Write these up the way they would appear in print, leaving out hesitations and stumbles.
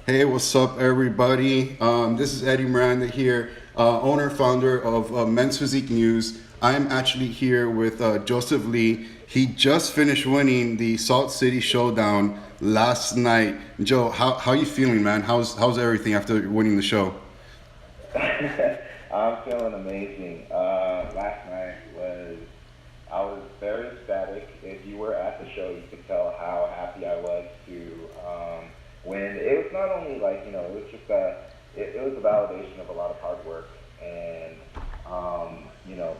Hey, what's up, everybody? This is Eddy Miranda here, owner founder of Men's Physique News. I'm actually here with Joesph Lee. He just finished winning the Salt City Showdown last night. Joe, how you feeling, man? How's everything after winning the show? I'm feeling amazing. Last night I was very ecstatic. If you were at the show, you could tell how happy I was to win. It was not only like, it was just it was a validation of a lot of hard work. And, um, you know,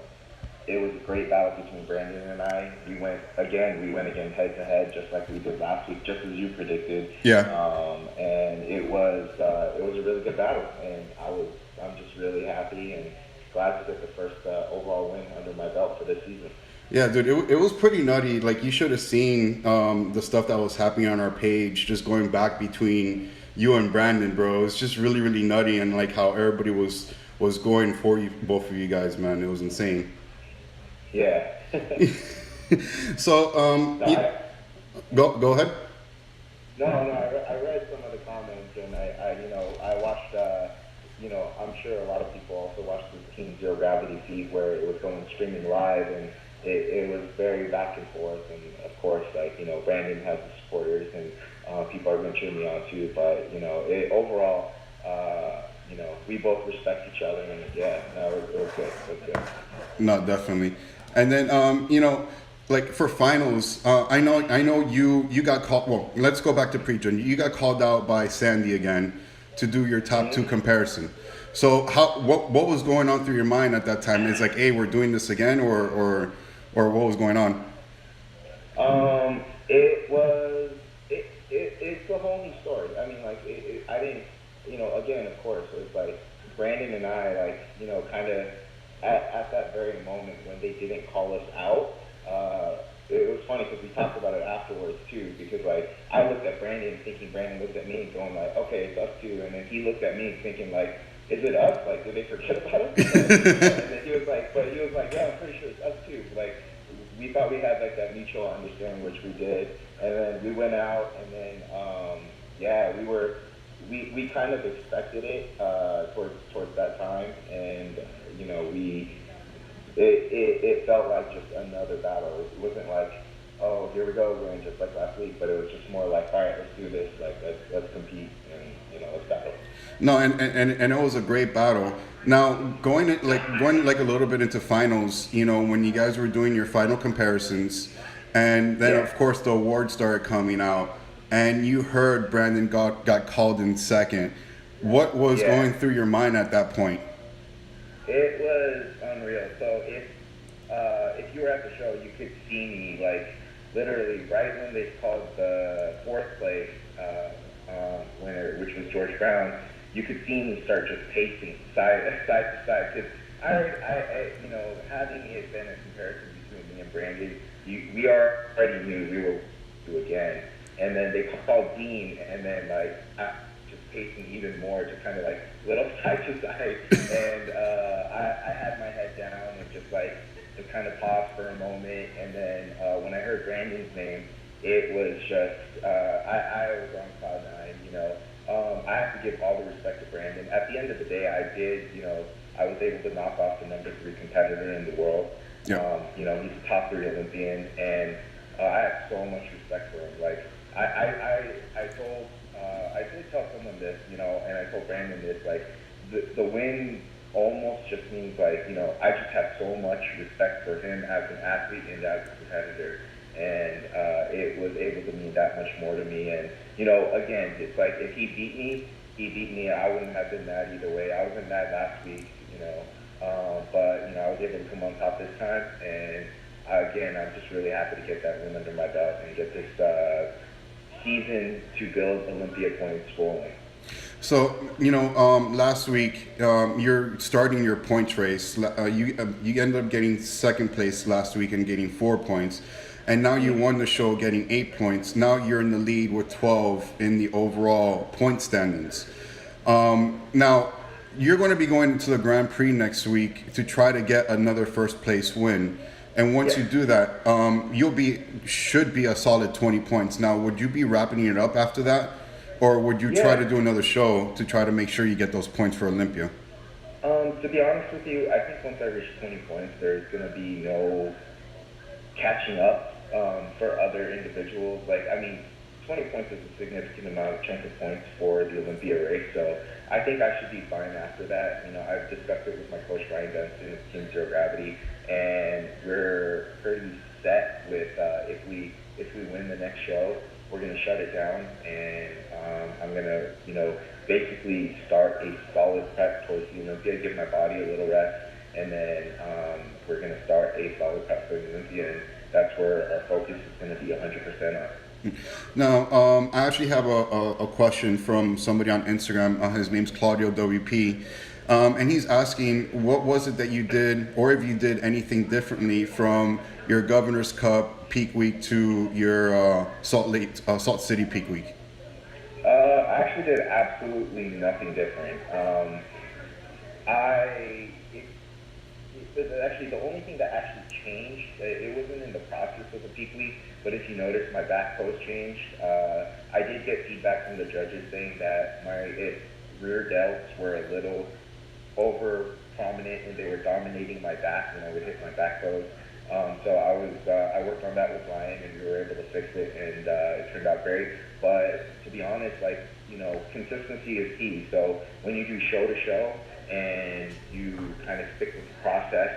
it was a great battle between Brandon and I. We went again head to head, just like we did last week, just as you predicted. Yeah. And it was a really good battle, and I'm just really happy and glad to get the first overall win under my belt for this season. Yeah, dude, it was pretty nutty. Like, you should have seen the stuff that was happening on our page, just going back between you and Brandon, bro. It's just really, really nutty, and like how everybody was going for you, both of you guys, man. It was insane. Yeah. So, No, go ahead. no. I read some of the comments, and I watched. I'm sure a lot of people also watched the Team Zero Gravity feed where it was going streaming live, and it was very back and forth. And of course, Brandon has the supporters, and people are going to cheer me on too. But overall, we both respect each other, and yeah, no, it was good. It was good. No, definitely. And then, like for finals, I know you got called. Well, let's go back to pre-gen. You got called out by Sandy again to do your top two comparison. So what was going on through your mind at that time? It's like, hey, we're doing this again, or what was going on? It was it's a whole new story. I mean, like I didn't, again, of course, it's like Brandon and I, like, kind of at that very moment when they didn't call us out. It was funny because we talked about it afterwards too, because like I looked at Brandon thinking Brandon looked at me going like, okay, it's us too, and then he looked at me thinking like, is it us? Like, did they forget about us? And then he was like, yeah, I'm pretty sure it's us too. Like, we thought we had like that mutual understanding, which we did, and then we went out, and then yeah, we kind of expected it towards that time, and we it felt like just another battle. It wasn't like, oh, here we go again, just like last week, but it was just more like, all right, let's do this, like let's compete, and let's battle. No, and it was a great battle. Now going like a little bit into finals, when you guys were doing your final comparisons, and then Yeah, of course the awards started coming out, and you heard Brandon got called in second. What was yeah. going through your mind at that point? It was unreal. So if you were at the show, you could see me like literally right when they called the fourth place winner, which was George Brown. You could see me start just pacing side to side because having it been a comparison between me and Brandon, we already knew we were do again, and then they called Dean, and then like just pacing even more, just kind of like little side to side, and I had my head down and just kind of paused for a moment, and then when I heard Brandon's name, it was just I was on cloud nine. I have to give all the respect to Brandon. At the end of the day, I was able to knock off the number three competitor in the world. Yeah. He's a top three Olympian, and I have so much respect for him. Like I did tell someone this, and I told Brandon this, like the win almost just means like, I just have so much respect for him as an athlete and as a competitor, and it was able to mean that much more to me. And again, it's like if he beat me, he beat me. I wouldn't have been mad either way. I wasn't mad last week, but I was able to come on top this time, and again, I'm just really happy to get that win under my belt and get this season to build Olympia points rolling. So last week you're starting your points race. You ended up getting second place last week and getting 4 points, and now you won the show getting 8 points. Now you're in the lead with 12 in the overall point standings. Now you're going to be going to the Grand Prix next week to try to get another first place win. And once Yeah. you do that, should be a solid 20 points. Now, would you be wrapping it up after that, or would you try Yeah. to do another show to try to make sure you get those points for Olympia? To be honest with you, I think once I reach 20 points, there's gonna be no catching up for other individuals. Like, I mean, 20 points is a significant amount of chunk of points for the Olympia race, so I think I should be fine after that. You know, I've discussed it with my coach Ryan Benson of Team Zero Gravity, and we're pretty set with if we win the next show, we're gonna shut it down, and I'm gonna basically start a solid prep towards the Olympia, give my body a little rest, and then we're gonna start a solid prep for the Olympia, and that's where our focus is gonna be 100% on. Now, I actually have a question from somebody on Instagram. His name's Claudio WP. And he's asking, what was it that you did, or if you did anything differently from your Governor's Cup peak week to your Salt City peak week? I actually did absolutely nothing different. Actually, the only thing that actually changed, it wasn't in the process of the peak week, but if you notice, my back pose changed. I did get feedback from the judges saying that my rear delts were a little over prominent and they were dominating my back when I would hit my back pose. So I worked on that with Ryan, and we were able to fix it, and it turned out great. But to be honest, consistency is key. So when you do show to show and you kind of stick with the process,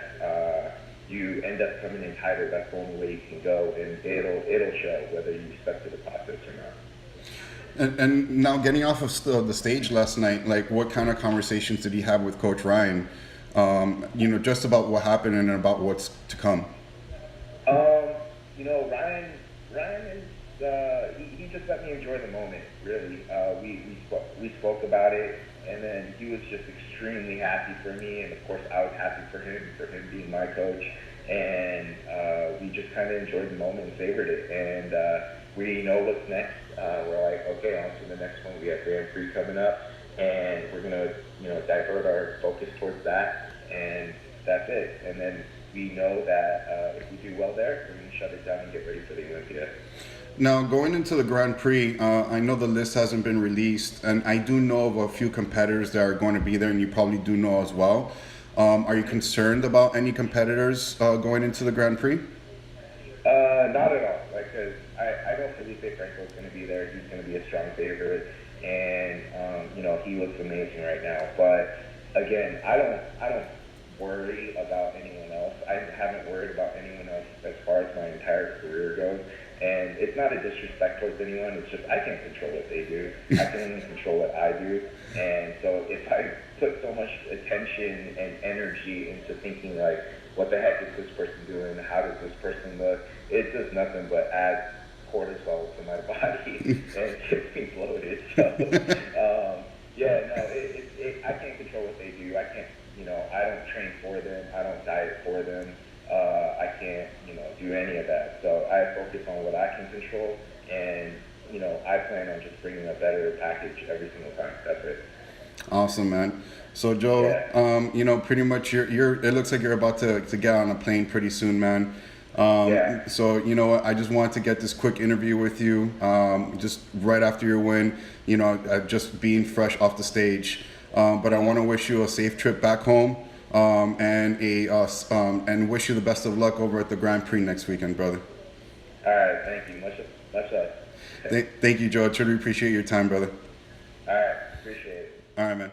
you end up coming in tighter. That's the only way you can go, and it'll show whether you stuck to the process or not. And now, getting off of the stage last night, like, what kind of conversations did he have with Coach Ryan? Just about what happened and about what's to come. Ryan he just let me enjoy the moment. Really, we spoke about it, and then he was just extremely happy for me, and of course I was happy for him being my coach, and we just kind of enjoyed the moment and savored it, and we know what's next. We're like, okay, on to the next one. We have Grand Prix coming up, and we're gonna divert our focus towards that, and that's it. And then we know that if we do well there, we're gonna shut it down and get ready for the Olympia. Now, going into the Grand Prix, I know the list hasn't been released, and I do know of a few competitors that are going to be there, and you probably do know as well. Are you concerned about any competitors going into the Grand Prix? Not at all. Because I know Felipe Franco's going to be there. He's going to be a strong favorite, and he looks amazing right now. But again, I don't worry about anyone else. I haven't worried about anyone else as far as my entire career goes. And it's not a disrespect towards anyone. It's just I can't control what they do. I can only control what I do. And so if I put so much attention and energy into thinking like, what the heck is this person doing? How does this person look? It does nothing but add cortisol to my body and gets me bloated. So I can't control what they do. I can't, I don't train for them. I don't diet for them. I can't, do any of that. So I focus on what I can control, and, I plan on just bringing a better package every single time. That's it. Awesome, man. So Joe, Yeah. pretty much it looks like you're about to get on a plane pretty soon, man. Yeah. So, what, I just wanted to get this quick interview with you, just right after your win, just being fresh off the stage. But I want to wish you a safe trip back home, and wish you the best of luck over at the Grand Prix next weekend, brother. All right. Thank you. Much love. Thank you, Joe. I truly appreciate your time, brother. All right. Appreciate it. All right, man.